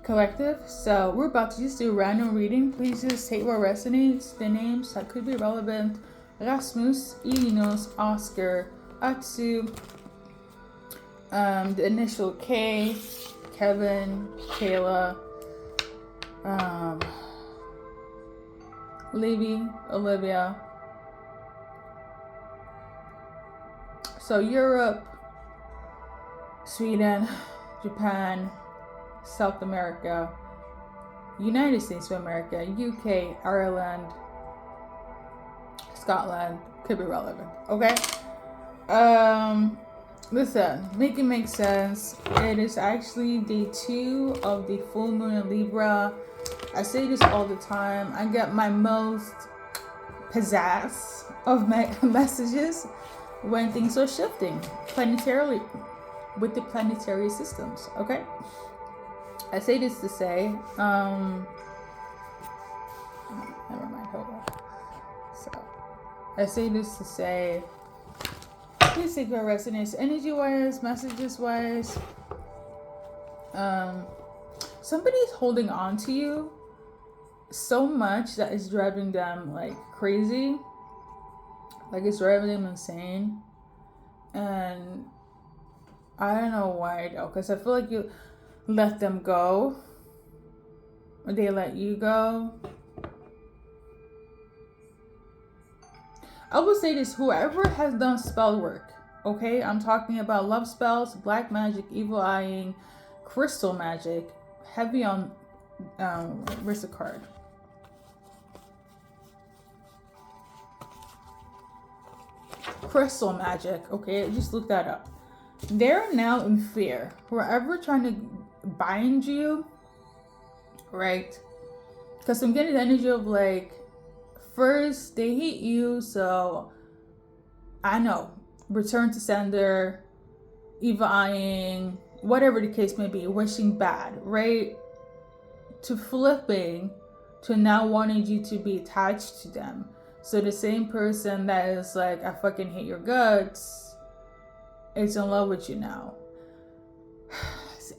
Collective. So we're about to just do a random reading. Please just take what resonates. The names that could be relevant: Rasmus, Ilinos, Oscar, Atsu, the initial K, Kevin, Kayla, Levy, Olivia. So Europe, Sweden, Japan, South America, United States of America, UK, Ireland, Scotland, could be relevant. Okay. Listen, make it make sense. It is actually day 2 of the full moon in Libra. I say this all the time. I get my most pizzazz of my messages when things are shifting planetarily with the planetary systems. Okay. I say this to say, never mind, hold on. So, I say this to say, please take what resonates energy-wise, messages-wise. Somebody's holding on to you so much that it's driving them like crazy. Like it's driving them insane. And I don't know why though, because I feel like you let them go, or they let you go. I will say this: whoever has done spell work, okay, I'm talking about love spells, black magic, evil eyeing, crystal magic, heavy on where's the card? Crystal magic, okay, just look that up. They're now in fear. Whoever trying to bind you, right? Because I'm getting the energy of like, first they hate you, so I know, return to sender, evil eyeing, whatever the case may be, wishing bad, right? To flipping to now wanting you to be attached to them. So the same person that is like, I fucking hate your guts, is in love with you now.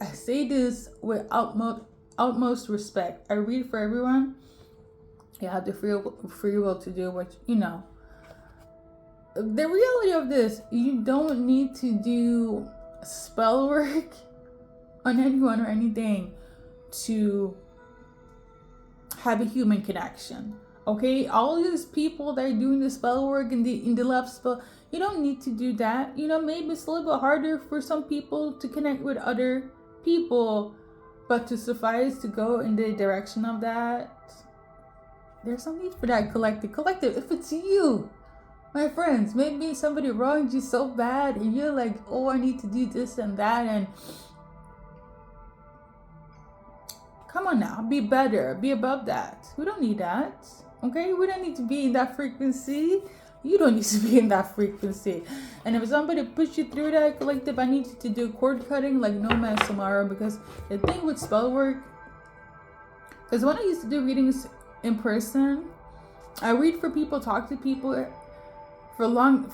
I say this with utmost respect. I read for everyone. You have the free will to do what you know. The reality of this, you don't need to do spell work on anyone or anything to have a human connection. Okay, all these people that are doing the spell work in the love spell, you don't need to do that. You know, maybe it's a little bit harder for some people to connect with other people, but to suffice to go in the direction of that, there's no need for that. Collective, if it's you, my friends, maybe somebody wronged you so bad and you're like, oh, I need to do this and that, and come on now, be better, be above that. We don't need that. Okay, we don't need to be in that frequency. You don't need to be in that frequency. And if somebody push you through that, collective, I need you to do cord cutting like no man's tomorrow. Because the thing with spell work, because when I used to do readings in person, I read for people, talk to people for long,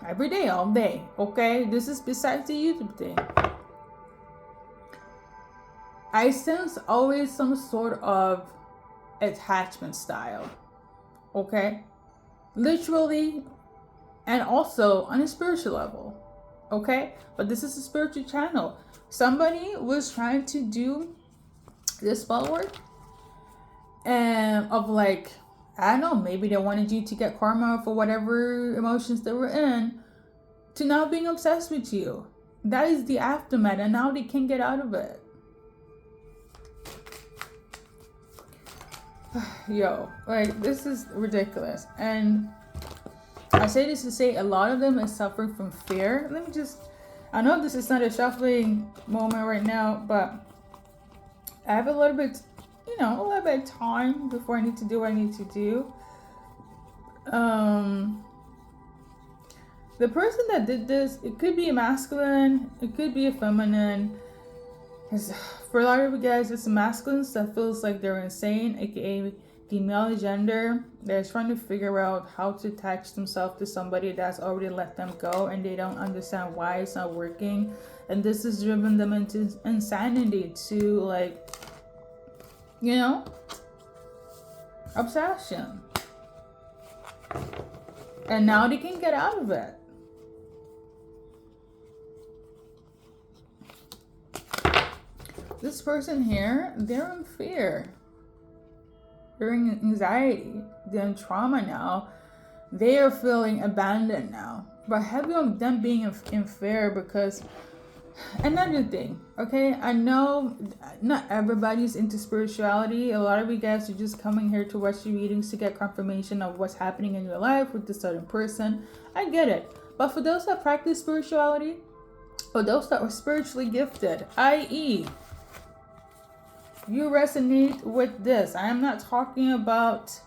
every day, all day. Okay, this is besides the YouTube thing. I sense always some sort of attachment style. Okay, literally, and also on a spiritual level. Okay, but this is a spiritual channel. Somebody was trying to do this spell work, and of like, I don't know, maybe they wanted you to get karma for whatever emotions they were in, to now being obsessed with you. That is the aftermath, and now they can't get out of it. Yo, like, this is ridiculous. And I say this to say a lot of them is suffering from fear. Let me just, I know this is not a shuffling moment right now, but I have a little bit, a little bit of time before I need to do what I need to do. The person that did this, it could be a masculine, it could be a feminine. For a lot of you guys, it's masculines that feels like they're insane, aka the male gender. They're trying to figure out how to attach themselves to somebody that's already let them go, and they don't understand why it's not working. And this has driven them into insanity to like You know? Obsession. And now they can get out of it. This person here, they're in fear. They're in anxiety. They're in trauma now. They are feeling abandoned now. But heavy on them being in fear because another thing, okay? I know not everybody's into spirituality. A lot of you guys are just coming here to watch your readings to get confirmation of what's happening in your life with a certain person. I get it. But for those that practice spirituality, or those that are spiritually gifted, i.e., you resonate with this. I am not talking about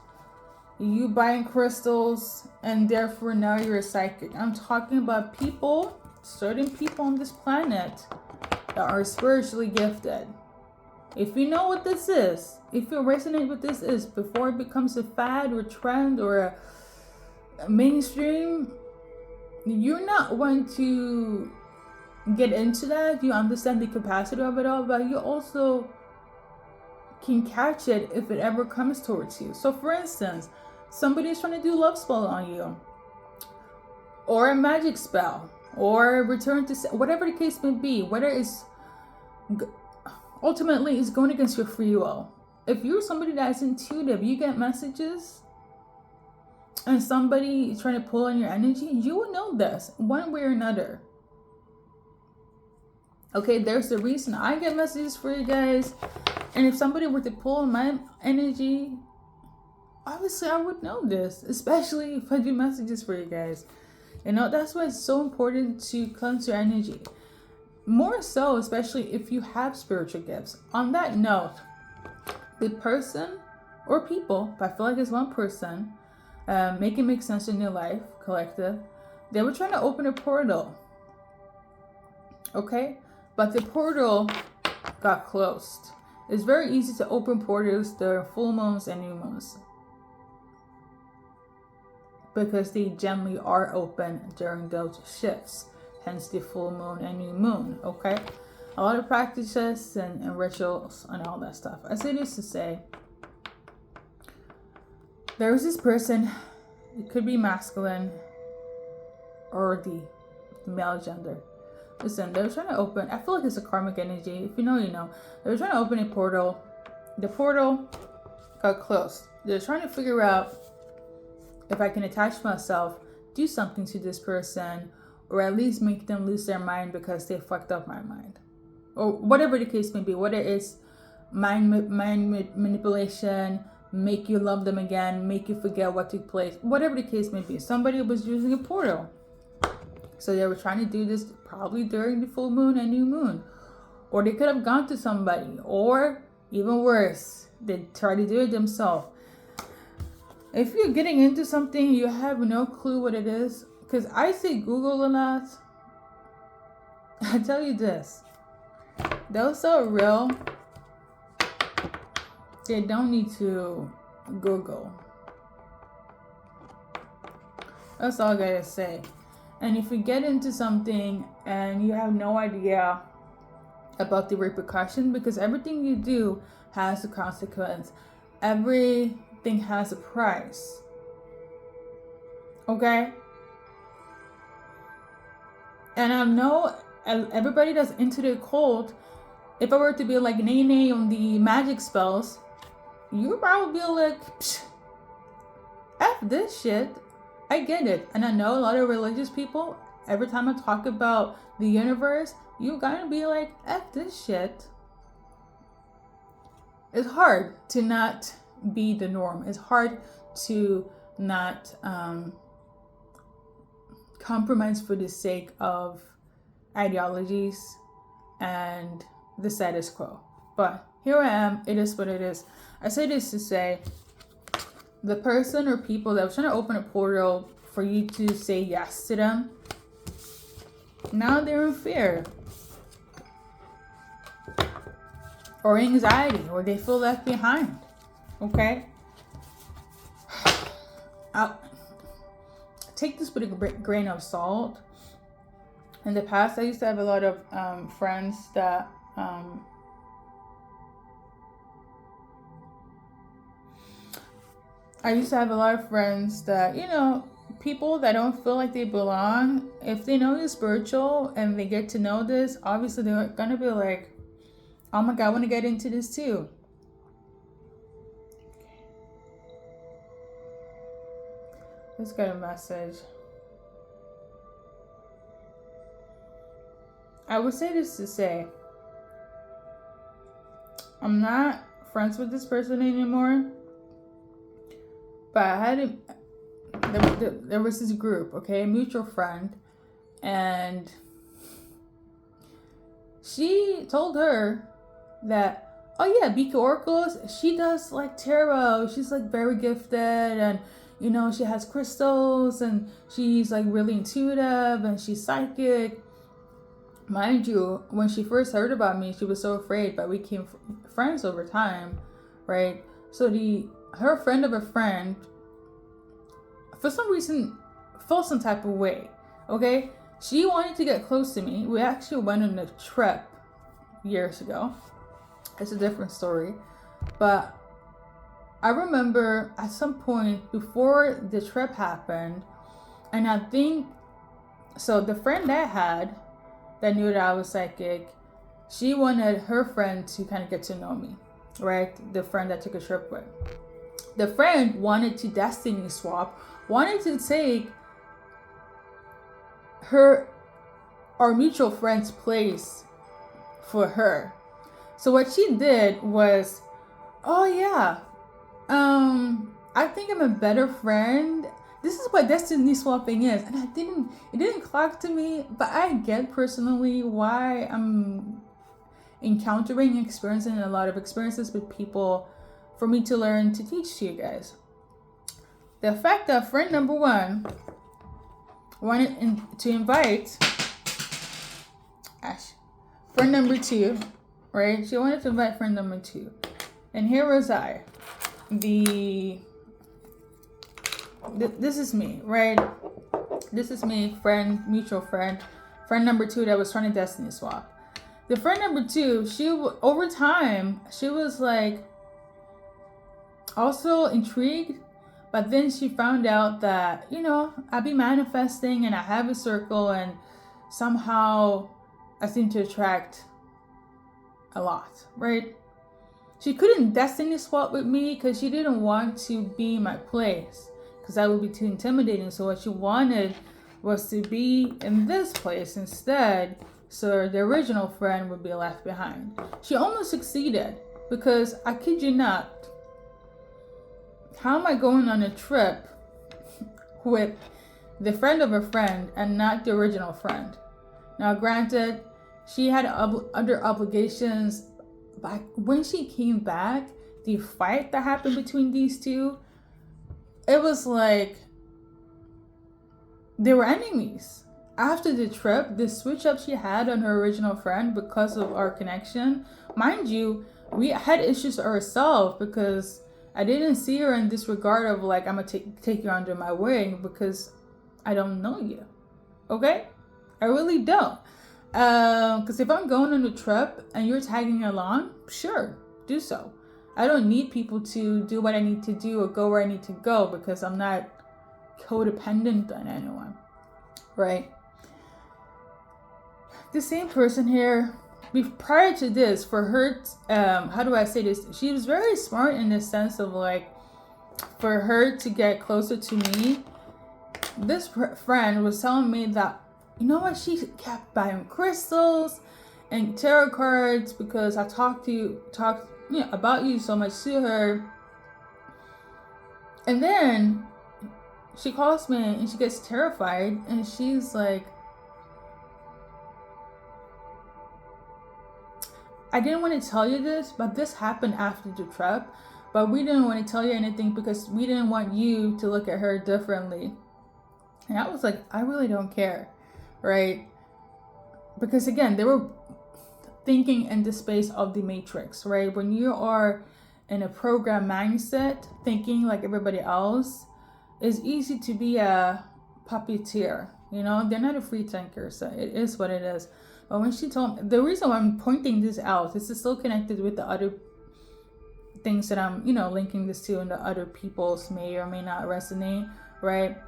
you buying crystals and therefore now you're a psychic. I'm talking about people, certain people on this planet that are spiritually gifted. If you know what this is, if you resonate with this is, before it becomes a fad or trend or a mainstream, you're not going to get into that. You understand the capacity of it all, but you also can catch it if it ever comes towards you. So for instance, somebody's trying to do love spell on you, or a magic spell, or return to whatever the case may be, whether it's ultimately is going against your free will. If you're somebody that's intuitive, you get messages and somebody is trying to pull on your energy, you will know this one way or another. Okay, there's the reason I get messages for you guys. And if somebody were to pull on my energy, obviously I would know this, especially if I do messages for you guys. You know, that's why it's so important to cleanse your energy. More so, especially if you have spiritual gifts. On that note, the person or people, but I feel like it's one person, make it make sense in your life, collective, they were trying to open a portal. Okay? But the portal got closed. It's very easy to open portals during full moons and new moons, because they generally are open during those shifts, hence the full moon and new moon. Okay, a lot of practices and rituals and all that stuff. I say this to say, there was this person, it could be masculine or the male gender. Listen, they were trying to open, I feel like it's a karmic energy. If you know, you know. They were trying to open a portal. The portal got closed. They're trying to figure out if I can attach myself, do something to this person, or at least make them lose their mind because they fucked up my mind. Or whatever the case may be, whether it's mind manipulation, make you love them again, make you forget what took place, whatever the case may be. Somebody was using a portal. So they were trying to do this probably during the full moon and new moon. Or they could have gone to somebody. Or even worse, they tried to do it themselves. If you're getting into something, you have no clue what it is. Because I say Google a lot. I tell you this. Those are real. They don't need to Google. That's all I gotta say. And if you get into something and you have no idea about the repercussion, because everything you do has a consequence. Everything has a price. Okay? And I know everybody that's into the occult, if I were to be like Nene on the magic spells, you would probably be like, F this shit. I get it. And I know a lot of religious people, every time I talk about the universe, you gotta be like, F this shit. It's hard to not be the norm. It's hard to not compromise for the sake of ideologies and the status quo. But here I am. It is what it is. I say this to say, the person or people that was trying to open a portal for you to say yes to them, now they're in fear or anxiety, or they feel left behind. Okay? I'll take this with a grain of salt. In the past, I used to have a lot of friends that I used to have a lot of friends that, people that don't feel like they belong, if they know you're spiritual and they get to know this, obviously they're going to be like, oh my God, I want to get into this too. Let's get a message. I would say this to say, I'm not friends with this person anymore, but I had there was this group, okay, a mutual friend, and she told her that, oh yeah, Bika Oracles, she does like tarot, she's like very gifted, and she has crystals, and she's like really intuitive, and she's psychic. Mind you, when she first heard about me, she was so afraid, but we became friends over time, right? So her friend of a friend, for some reason, felt some type of way, okay? She wanted to get close to me. We actually went on a trip years ago. It's a different story. But I remember at some point before the trip happened, and I think, so the friend I had that knew that I was psychic, she wanted her friend to kind of get to know me, right? The friend that took a trip with. The friend wanted to destiny swap, wanted to take our mutual friend's place for her. So what she did was, oh yeah, I think I'm a better friend. This is what destiny swapping is. And it didn't clock to me, but I get personally why I'm experiencing a lot of experiences with people for me to learn to teach to you guys. The fact that friend number one wanted to invite friend number two, right? She wanted to invite friend number two. And here was I. This is me, right? This is me, mutual friend number two that was trying to destiny swap. The friend number two, over time, she was like also intrigued, but then she found out that, I'd be manifesting and I have a circle, and somehow I seem to attract a lot, right? She couldn't destiny swap with me because she didn't want to be in my place, because that would be too intimidating. So what she wanted was to be in this place instead, so the original friend would be left behind. She almost succeeded, because I kid you not, how am I going on a trip with the friend of a friend and not the original friend? Now granted, she had other obligations, but when she came back, the fight that happened between these two, it was like they were enemies. After the trip, the switch up she had on her original friend because of our connection, mind you, we had issues ourselves because I didn't see her in this regard of like, I'm gonna take you under my wing because I don't know you, okay? I really don't. Because if I'm going on a trip and you're tagging along, sure, do so. I don't need people to do what I need to do or go where I need to go, because I'm not codependent on anyone, right? The same person here, prior to this, for her, how do I say this? She was very smart in the sense of like, for her to get closer to me, this friend was telling me that, you know what, she kept buying crystals and tarot cards because I talked about you so much to her. And then she calls me and she gets terrified and she's like, I didn't want to tell you this, but this happened after the trip, but we didn't want to tell you anything because we didn't want you to look at her differently. And I was like, I really don't care, right? Because again, they were thinking in the space of the matrix, right? When you are in a program mindset, thinking like everybody else, it's easy to be a puppeteer. They're not a free thinker, so it is what it is. But when she told me, the reason why I'm pointing this out, this is still connected with the things that I'm, linking this to and the other people's may or may not resonate, right?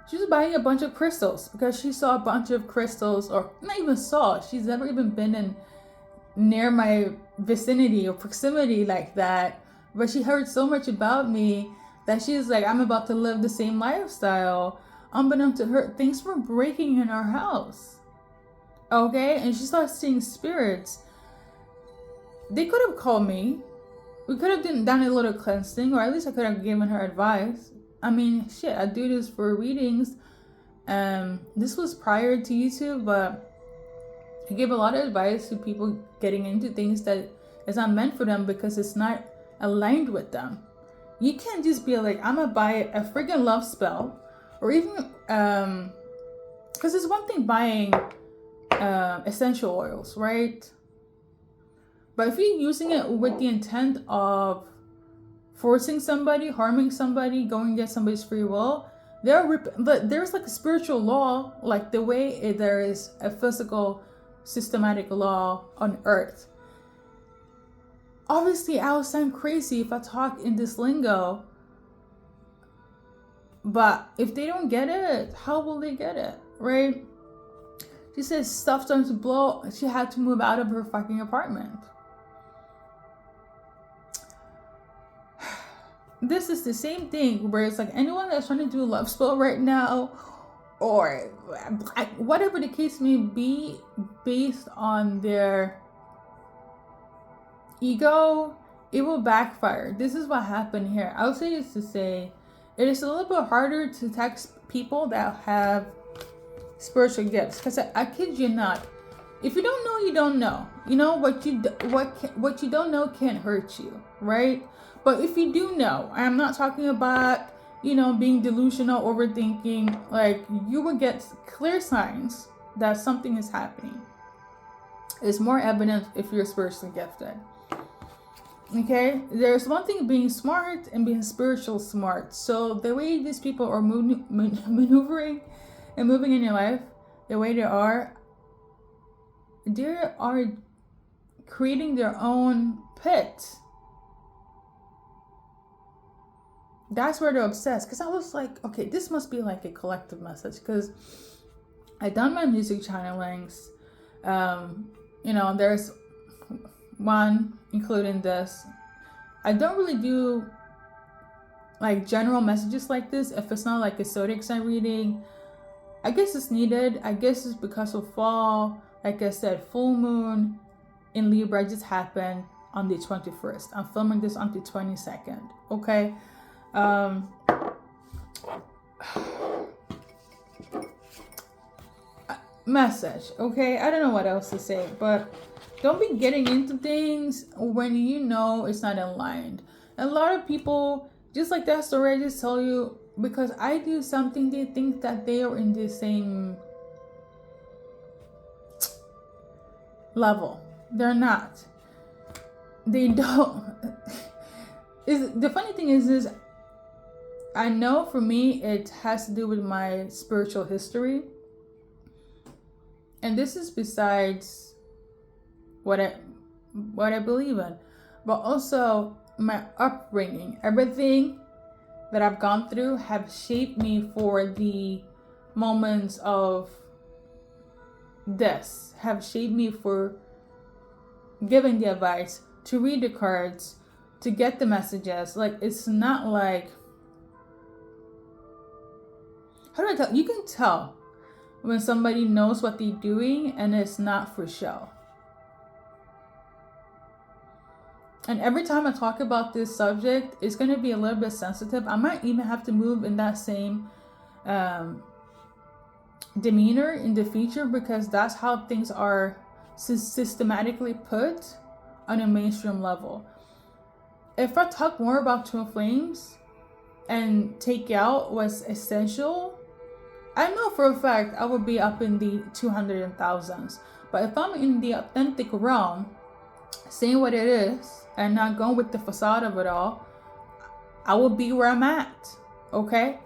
She was buying a bunch of crystals because she saw a bunch of crystals, or not even saw, she's never even been in near my vicinity or proximity like that. But she heard so much about me that she was like, I'm about to live the same lifestyle. Unbeknownst to her, things were breaking in our house. Okay? And she started seeing spirits. They could have called me. We could have done a little cleansing, or at least I could have given her advice. I mean, shit, I do this for readings. This was prior to YouTube, but I give a lot of advice to people getting into things that is not meant for them because it's not aligned with them. You can't just be like, I'm gonna buy a friggin' love spell, or even because it's one thing buying essential oils, right? But if you're using it with the intent of forcing somebody, harming somebody, going against somebody's free will, but there's like a spiritual law, like the way there is a physical systematic law on earth. Obviously, I will sound crazy if I talk in this lingo, but if they don't get it, how will they get it, right? She says stuff started to blow. She had to move out of her fucking apartment. This is the same thing where it's like anyone that's trying to do a love spell right now, or whatever the case may be, based on their ego, it will backfire. This is what happened here. I would say this to say it is a little bit harder to text people that have spiritual gifts, because I kid you not, if you don't know, you don't know. You know what you don't know can't hurt you, right? But if you do know, I'm not talking about, being delusional, overthinking, like you will get clear signs that something is happening. It's more evident if you're spiritually gifted. Okay? There's one thing being smart and being spiritual smart. So the way these people are maneuvering and moving in your life, the way they are creating their own pit. That's where they're obsessed. Because I was like, okay, this must be like a collective message. Because I done my music channelings. There's one, including this. I don't really do like general messages like this if it's not like a zodiac sign reading. I guess it's needed. I guess it's because of fall. Like I said, full moon in Libra just happened on the 21st. I'm filming this on the 22nd. Okay. Message. Okay. I don't know what else to say, but don't be getting into things when you know it's not aligned. A lot of people, just like that story I just told you, because I do something, they think that they are in the same level. They're not. They don't. The funny thing is I know for me it has to do with my spiritual history. And this is besides what I believe in, but also my upbringing. Everything that I've gone through have shaped me for the moments of this, have shaped me for giving the advice, to read the cards, to get the messages. Like, it's not like, how do I tell? You can tell when somebody knows what they're doing and it's not for show. And every time I talk about this subject, it's going to be a little bit sensitive. I might even have to move in that same demeanor in the future, because that's how things are systematically put on a mainstream level. If I talk more about twin flames and take out what's essential, I know for a fact I would be up in the 200 and thousands. But if I'm in the authentic realm, saying what it is and not going with the facade of it all, I will be where I'm at. Okay?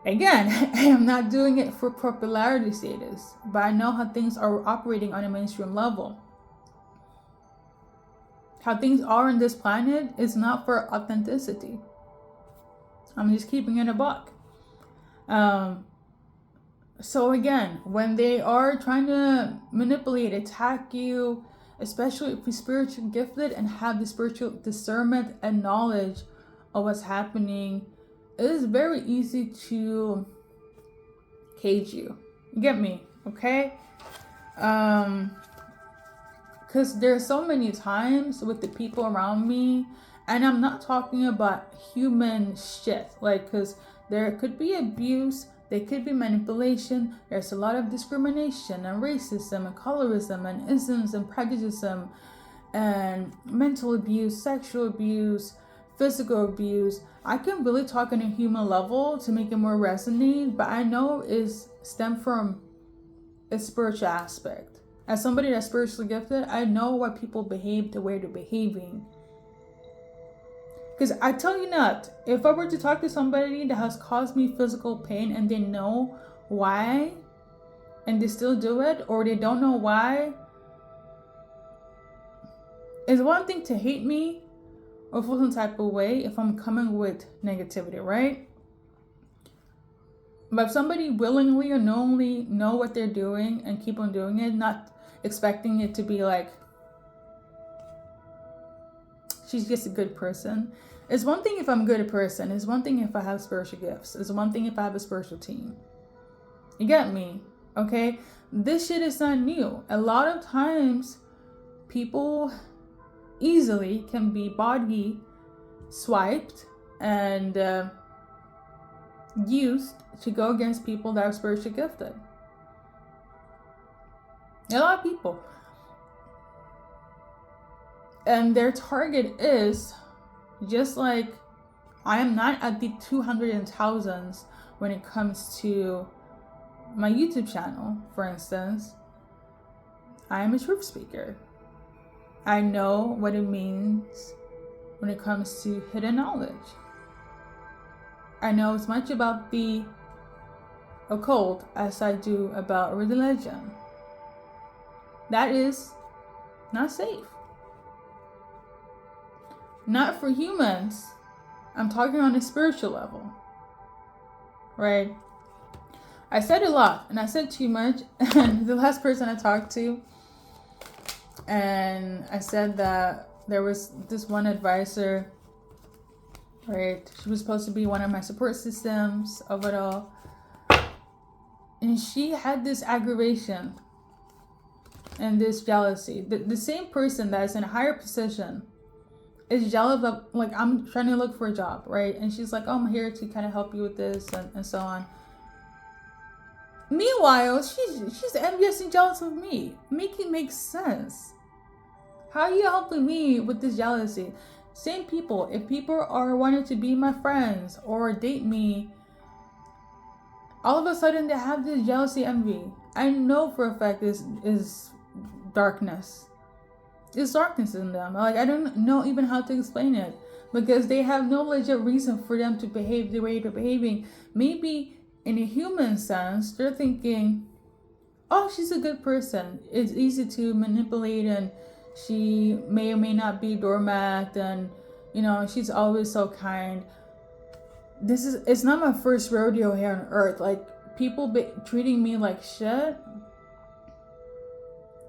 Again, I am not doing it for popularity status, but I know how things are operating on a mainstream level. how things are on this planet is not for authenticity. I'm just keeping it a buck. So again, when they are trying to manipulate, attack you, especially if you're spiritually gifted and have the spiritual discernment and knowledge of what's happening, it is very easy to cage you. You get me? Okay? Because there's so many times with the people around me, and I'm not talking about human shit, like, because there could be abuse, there could be manipulation, there's a lot of discrimination and racism and colorism and isms and prejudice and mental abuse, sexual abuse, physical abuse. I can really talk on a human level to make it more resonate, but I know it's stemmed from a spiritual aspect. As somebody that's spiritually gifted, I know why people behave the way they're behaving. Because I tell you not, if I were to talk to somebody that has caused me physical pain and they know why, and they still do it, or they don't know why, it's one thing to hate me or feel some type of way if I'm coming with negativity, right? But if somebody willingly or knowingly know what they're doing and keep on doing it, not expecting it to be like, she's just a good person. It's one thing if I'm a good person. It's one thing if I have spiritual gifts. It's one thing if I have a spiritual team. You get me? Okay? This shit is not new. A lot of times, people easily can be body swiped and used to go against people that are spiritually gifted. A lot of people. And their target is, just like I am not at the 200,000s when it comes to my YouTube channel, for instance. I am a truth speaker. I know what it means when it comes to hidden knowledge. I know as much about the occult as I do about religion. That is not safe. Not for humans. I'm talking on a spiritual level. Right? I said a lot and I said too much. And the last person I talked to, and I said that there was this one advisor, right? She was supposed to be one of my support systems of it all. And she had this aggravation and this jealousy. The same person that is in a higher position is jealous of, like, I'm trying to look for a job, right? And she's like, oh, I'm here to kind of help you with this and so on. Meanwhile, she's envious and jealous of me. Make it make sense. How are you helping me with this jealousy? Same people. If people are wanting to be my friends or date me, all of a sudden they have this jealousy, envy. I know for a fact this is darkness. There's darkness in them. Like, I don't know even how to explain it, because they have no legit reason for them to behave the way they're behaving. Maybe in a human sense, they're thinking, oh, she's a good person. It's easy to manipulate, and she may or may not be doormat, and, you know, she's always so kind. It's not my first rodeo here on earth. Like, people treating me like shit.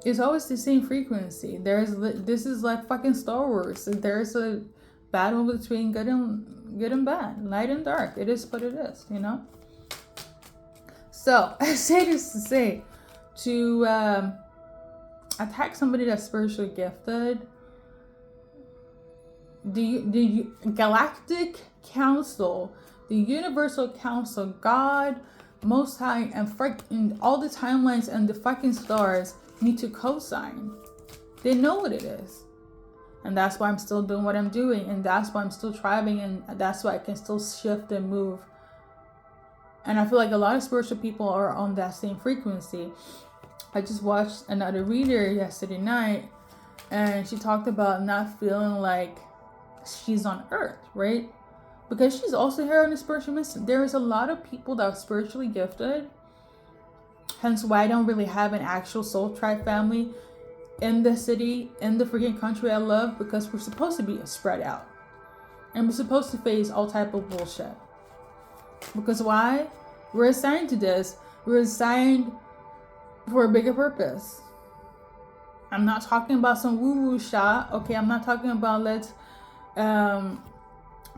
It's always the same frequency. This is like fucking Star Wars. There's a battle between good and bad, light and dark. It is what it is, you know. So I say this to say, to attack somebody that's spiritually gifted, the Galactic Council, the Universal Council, God, Most High, and all the timelines and the fucking stars need to co-sign. They know what it is. And that's why I'm still doing what I'm doing. And that's why I'm still thriving. And that's why I can still shift and move. And I feel like a lot of spiritual people are on that same frequency. I just watched another reader yesterday night, and she talked about not feeling like she's on earth, right? Because she's also here on a spiritual mission. There is a lot of people that are spiritually gifted. Hence why I don't really have an actual soul tribe family. in the city, in the freaking country I love, because we're supposed to be spread out. And we're supposed to face all type of bullshit. Because why? We're assigned to this. We're assigned for a bigger purpose. I'm not talking about some woo-woo shot. Okay, I'm not talking about let's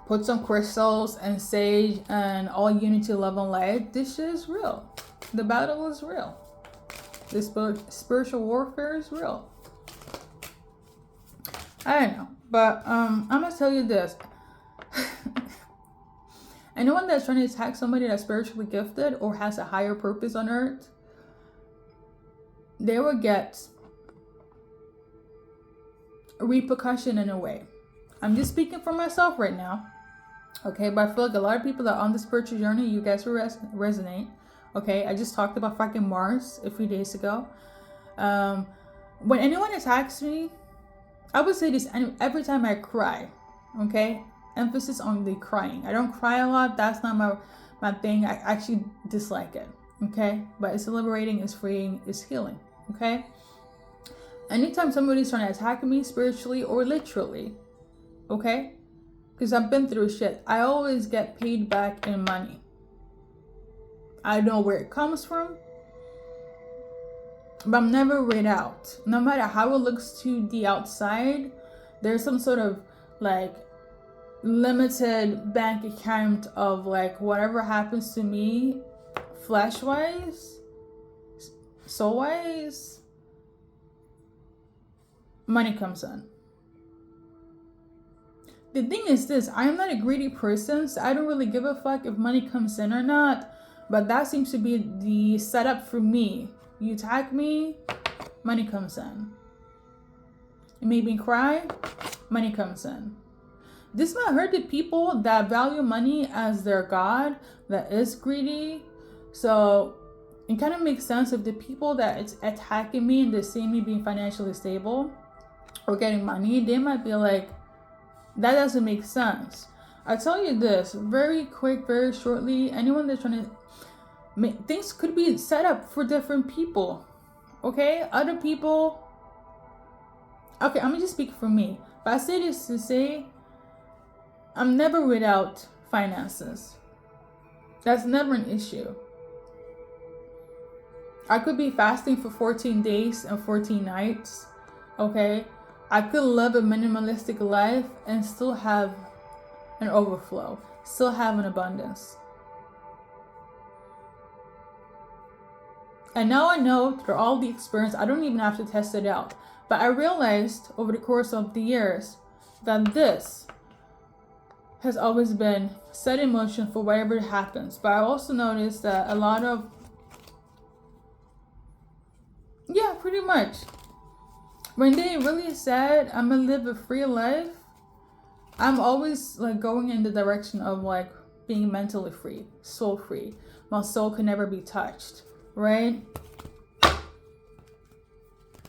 put some crystals and sage and all unity, love, and light. This shit is real. The battle is real. The spiritual warfare is real. I don't know. But I'm going to tell you this. Anyone that's trying to attack somebody that's spiritually gifted or has a higher purpose on earth, they will get a repercussion in a way. I'm just speaking for myself right now. Okay, but I feel like a lot of people that are on the spiritual journey, you guys will resonate. Okay, I just talked about fucking Mars a few days ago. When anyone attacks me, I would say this every time I cry. Okay, emphasis on the crying. I don't cry a lot. That's not my thing. I actually dislike it. Okay, but it's liberating, it's freeing, it's healing. Okay, anytime somebody's trying to attack me spiritually or literally, okay, because I've been through shit, I always get paid back in money. I know where it comes from, but I'm never read out. No matter how it looks to the outside, there's some sort of like limited bank account of like whatever happens to me, flesh wise, soul wise, money comes in. The thing is this, I am not a greedy person, so I don't really give a fuck if money comes in or not. But that seems to be the setup for me. You attack me, money comes in. You make me cry, money comes in. This might hurt the people that value money as their god, that is greedy. So it kind of makes sense if the people that it's attacking me and they see me being financially stable or getting money, they might be like, that doesn't make sense. I tell you this very quick, very shortly. Anyone that's trying to make things could be set up for different people. Okay, other people. Okay, I'm gonna just speak for me. But I say this to say, I'm never without finances. That's never an issue. I could be fasting for 14 days and 14 nights. Okay, I could live a minimalistic life and still have an overflow, still have an abundance. And now I know through all the experience, I don't even have to test it out. But I realized over the course of the years that this has always been set in motion for whatever happens. But I also noticed that a lot of, yeah, pretty much. When they really said, I'm gonna live a free life, I'm always like going in the direction of like being mentally free, soul free. My soul can never be touched, right?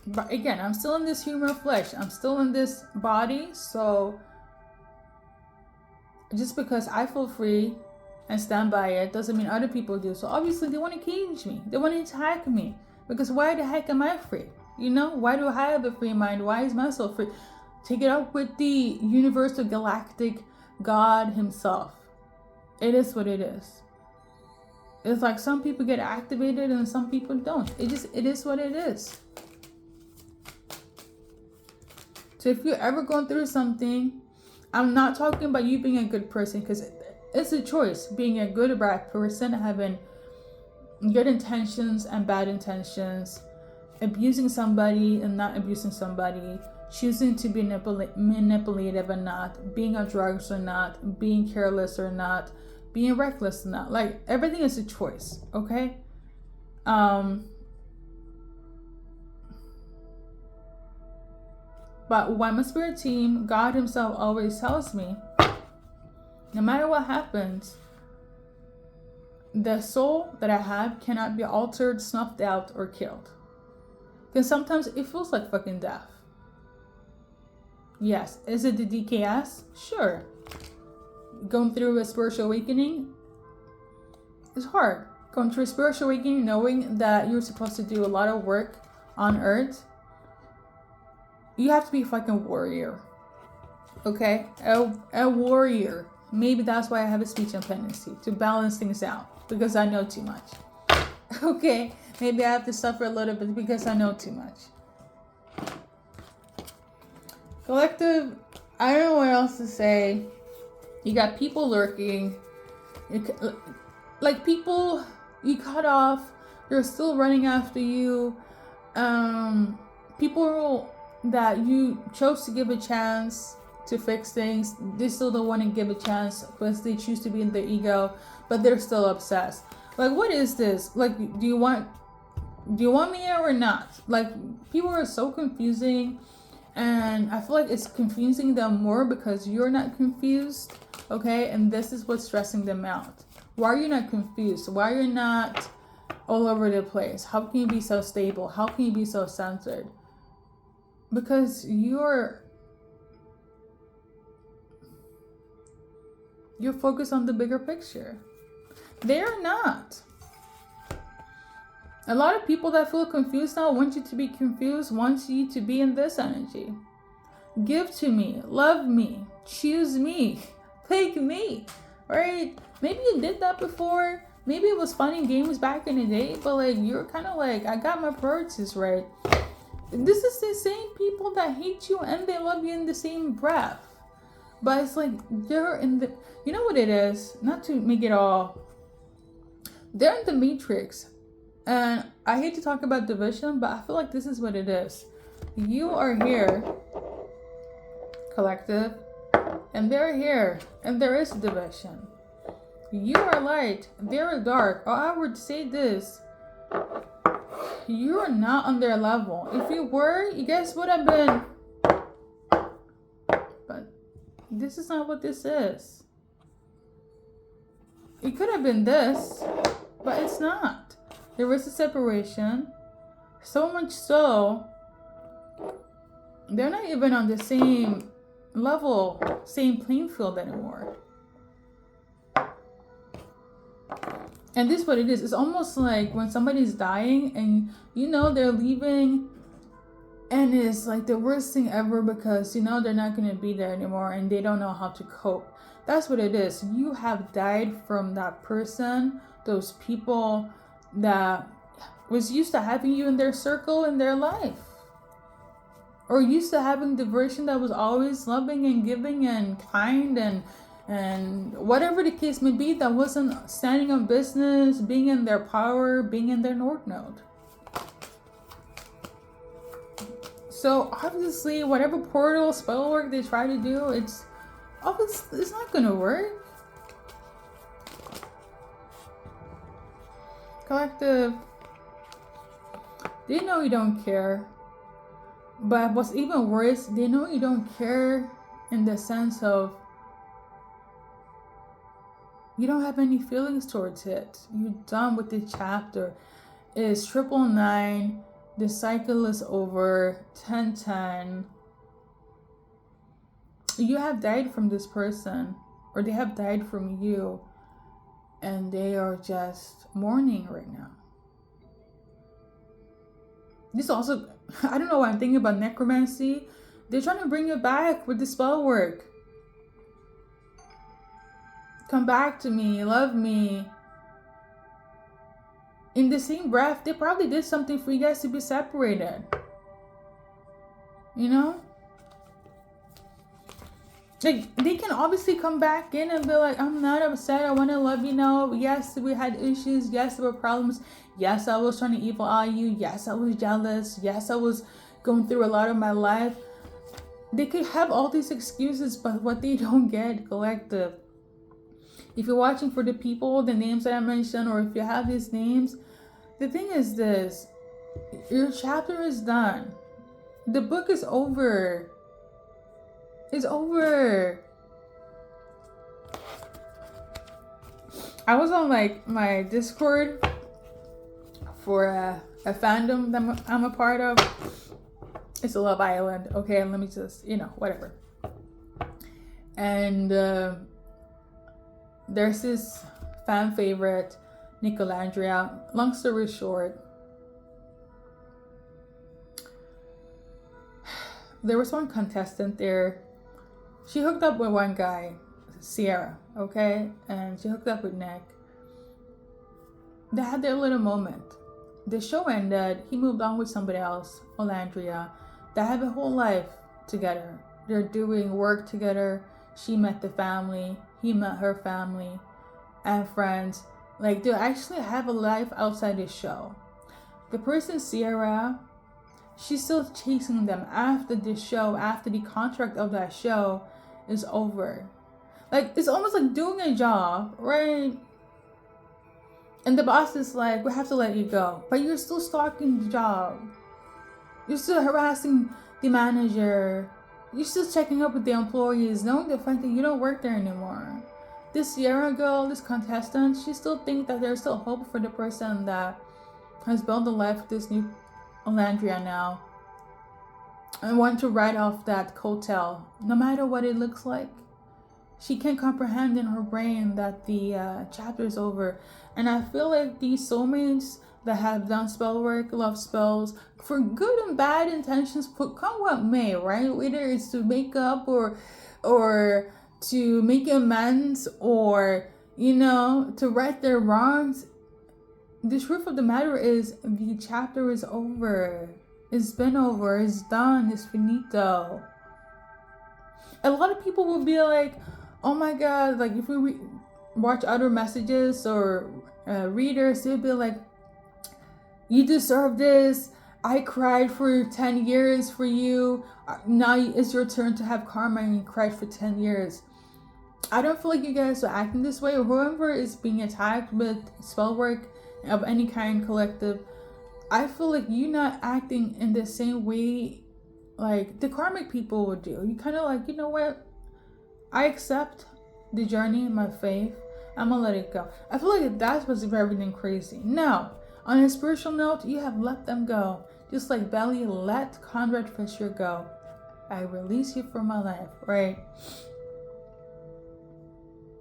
But again, I'm still in this human flesh. I'm still in this body. So just because I feel free and stand by it doesn't mean other people do. So obviously they want to cage me. They want to attack me. Because why the heck am I free? You know, why do I have a free mind? Why is my soul free? Take it up with the universal galactic God himself. It is what it is. It's like some people get activated and some people don't. It is what it is. So if you're ever going through something, I'm not talking about you being a good person, because it's a choice, being a good or bad person, having good intentions and bad intentions, abusing somebody and not abusing somebody, choosing to be manipulative or not, being on drugs or not, being careless or not, being reckless or not. Like, everything is a choice, okay? But when my spirit team, God himself always tells me, no matter what happens, the soul that I have cannot be altered, snuffed out, or killed. Because sometimes it feels like fucking death. Yes. Is it the DKS? Sure. Going through a spiritual awakening is hard. Going through a spiritual awakening knowing that you're supposed to do a lot of work on earth you have to be a fucking warrior. Okay? A warrior. Maybe that's why I have a speech impediment, to balance things out, because I know too much. Okay? Maybe I have to suffer a little bit because I know too much. Collective, I don't know what else to say. You got people lurking. Like people you cut off, they're still running after you. People that you chose to give a chance to fix things, they still don't want to give a chance because they choose to be in their ego, but they're still obsessed. Like, what is this? Like, do you want me here or not? Like, people are so confusing, and I feel like it's confusing them more because you're not confused, okay? And this is what's stressing them out. Why are you not confused? Why are you not all over the place? How can you be so stable? How can you be so centered? Because you're focused on the bigger picture. They're not. A lot of people that feel confused now want you to be confused, want you to be in this energy. Give to me, love me, choose me, pick me, right? Maybe you did that before. Maybe it was fun in games back in the day, but like you're kind of like, I got my priorities right. This is the same people that hate you and they love you in the same breath. But it's like they're in the, you know what it is? Not to make it all, they're in the matrix. And I hate to talk about division, but I feel like this is what it is. You are here, collective, and they're here, and there is division. You are light, they're dark. Or I would say this, you are not on their level. If you were, you guys would have been. But this is not what this is. It could have been this, but it's not. There was a separation. So much so, they're not even on the same level, same playing field anymore. And this is what it is. It's almost like when somebody's dying and you know they're leaving, and it's like the worst thing ever because you know they're not going to be there anymore and they don't know how to cope. That's what it is. You have died from that person, those people that was used to having you in their circle in their life, or used to having the version that was always loving and giving and kind and whatever the case may be, that wasn't standing on business, being in their power, being in their North Node. So obviously whatever portal spell work they try to do, it's not gonna work. Collective, they know you don't care. But what's even worse, they know you don't care in the sense of you don't have any feelings towards it. You're done with the chapter. It's 999. The cycle is over. 1010. You have died from this person, or they have died from you, and they are just mourning right now. This also, I don't know why I'm thinking about necromancy. They're trying to bring you back with the spell work. Come back to me, love me. In the same breath, they probably did something for you guys to be separated. You know? Like, they can obviously come back in and be like, I'm not upset, I want to love you now. Yes, we had issues. Yes, there were problems. Yes, I was trying to evil eye you. Yes, I was jealous. Yes, I was going through a lot of my life. They could have all these excuses, but what they don't get, collective. If you're watching for the people, the names that I mentioned, or if you have these names, the thing is this, your chapter is done. The book is over. It's over. I was on like my Discord for a fandom that I'm a part of. It's a Love Island. Okay, and let me just, whatever. And there's this fan favorite, Nicolandria. Long story short, there was one contestant there. She hooked up with one guy, Sierra, okay? And she hooked up with Nick. They had their little moment. The show ended. He moved on with somebody else, Olandria. They have a whole life together. They're doing work together. She met the family. He met her family and friends. Like, they actually have a life outside the show. The person, Sierra, she's still chasing them after the show, after the contract of that show is over. Like, it's almost like doing a job, right? And the boss is like, we have to let you go. But you're still stalking the job. You're still harassing the manager. You're still checking up with the employees, knowing the fact that you don't work there anymore. This Sierra girl, this contestant, she still thinks that there's still hope for the person that has built a life with this new Olandria now. And want to ride off that coattail, no matter what it looks like. She can't comprehend in her brain that the chapter is over. And I feel like these soulmates that have done spell work, love spells, for good and bad intentions, come what may, right? Whether it's to make up or to make amends or, to right their wrongs. The truth of the matter is the chapter is over. It's been over. It's done. It's finito. A lot of people will be like, oh my God, like if we watch other messages or readers, they'll be like, you deserve this. I cried for 10 years for you. Now it's your turn to have karma and you cried for 10 years. I don't feel like you guys are acting this way, or whoever is being attacked with spell work of any kind, collective. I feel like you're not acting in the same way like the karmic people would do. You kind of like, you know what? I accept the journey and my faith. I'm gonna let it go. I feel like that's supposed to be everything crazy. No. On a spiritual note, you have let them go. Just like Belly let Conrad Fisher go. I release you from my life, right?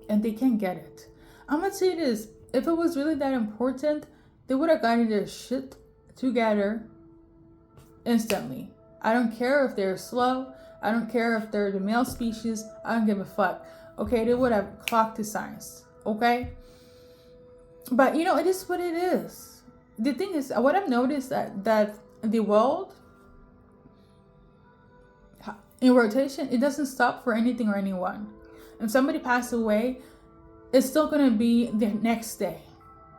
And they can't get it. I'm gonna say this. If it was really that important, they would have gotten their shit together instantly. I don't care if they're slow. I don't care if they're the male species. I don't give a fuck. Okay, they would have clocked the signs. Okay? But it is what it is. The thing is, what I've noticed that the world in rotation, it doesn't stop for anything or anyone. If somebody passed away, it's still gonna be the next day,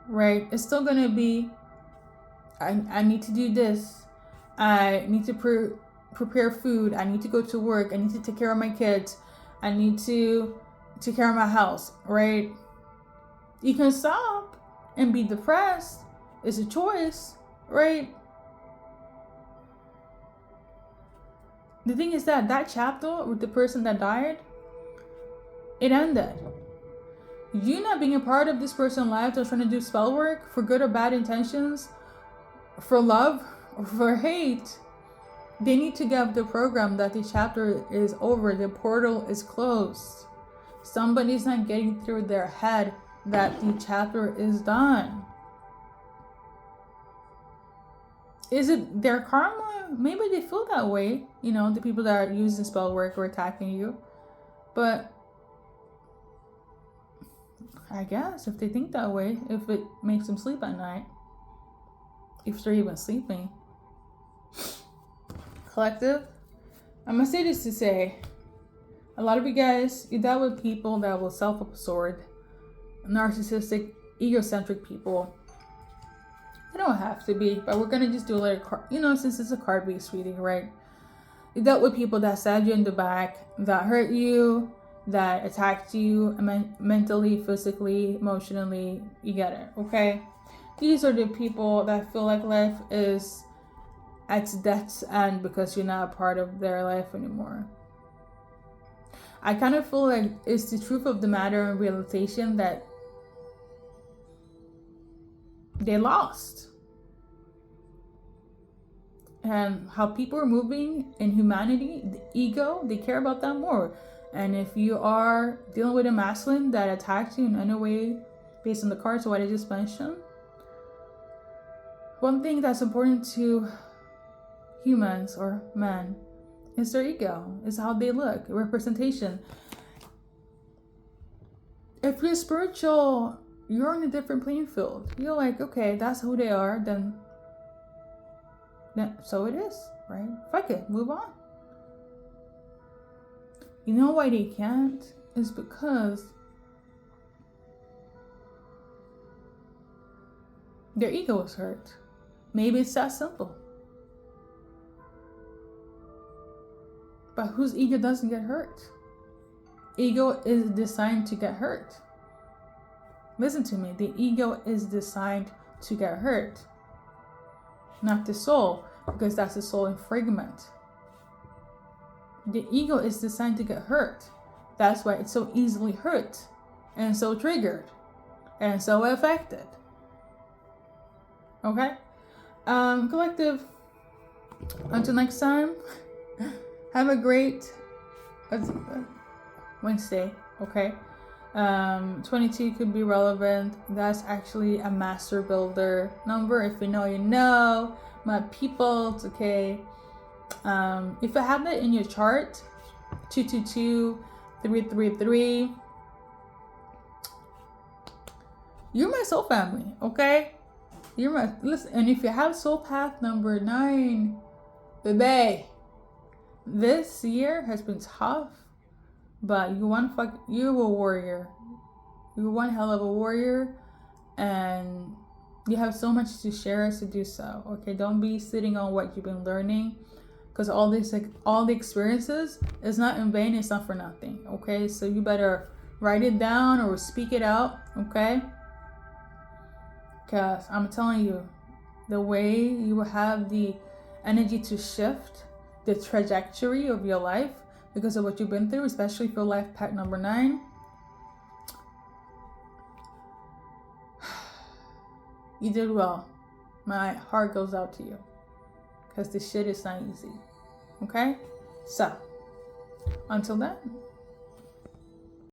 right? It's still gonna be, I need to do this. I need to prepare food. I need to go to work. I need to take care of my kids. I need to take care of my house, right? You can stop and be depressed. It's a choice, right? The thing is that chapter with the person that died, it ended. You not being a part of this person's life that's trying to do spell work for good or bad intentions, for love or for hate, they need to get the program that the chapter is over. The portal is closed. Somebody's not getting through their head that the chapter is done. Is it their karma? Maybe they feel that way, the people that are using spell work or attacking you. But I guess if they think that way, if it makes them sleep at night, if they're even sleeping. Collective, I'm gonna say this to say, a lot of you guys, you dealt with people that will self-absorbed, narcissistic, egocentric people. They don't have to be, but we're gonna just do a little card, since it's a card-based reading, right? You dealt with people that stabbed you in the back, that hurt you, that attacked you mentally, physically, emotionally. You get it, okay? These are the people that feel like life is at death's end because you're not a part of their life anymore. I kind of feel like it's the truth of the matter and realization that they lost. And how people are moving in humanity, the ego, they care about that more. And if you are dealing with a masculine that attacks you in any way based on the cards, what I just mentioned, one thing that's important to humans or men It's their ego. It's how they look. Representation. If you're spiritual, you're on a different playing field. You're like, okay, that's who they are, then so it is, right? Fuck it, move on. You know why they can't? It's because their ego is hurt. Maybe it's that simple. But whose ego doesn't get hurt? Ego is designed to get hurt. Listen to me. The ego is designed to get hurt. Not the soul, because that's the soul in fragment. The ego is designed to get hurt. That's why it's so easily hurt and so triggered and so affected. Okay? Collective, until next time, have a great Wednesday, okay? 22 could be relevant. That's actually a master builder number. If you know, you know. My people, it's okay. If you have that in your chart, 222, 333, you're my soul family, okay? Listen, and if you have soul path number 9, baby, this year has been tough, but you're a warrior. You're one hell of a warrior, and you have so much to share to do so. Okay, don't be sitting on what you've been learning, because all the experiences is not in vain. It's not for nothing. Okay, so you better write it down or speak it out. Okay, because I'm telling you, the way you will have the energy to shift the trajectory of your life because of what you've been through, especially for life path number 9. You did well. My heart goes out to you, because this shit is not easy. Okay? So, until then,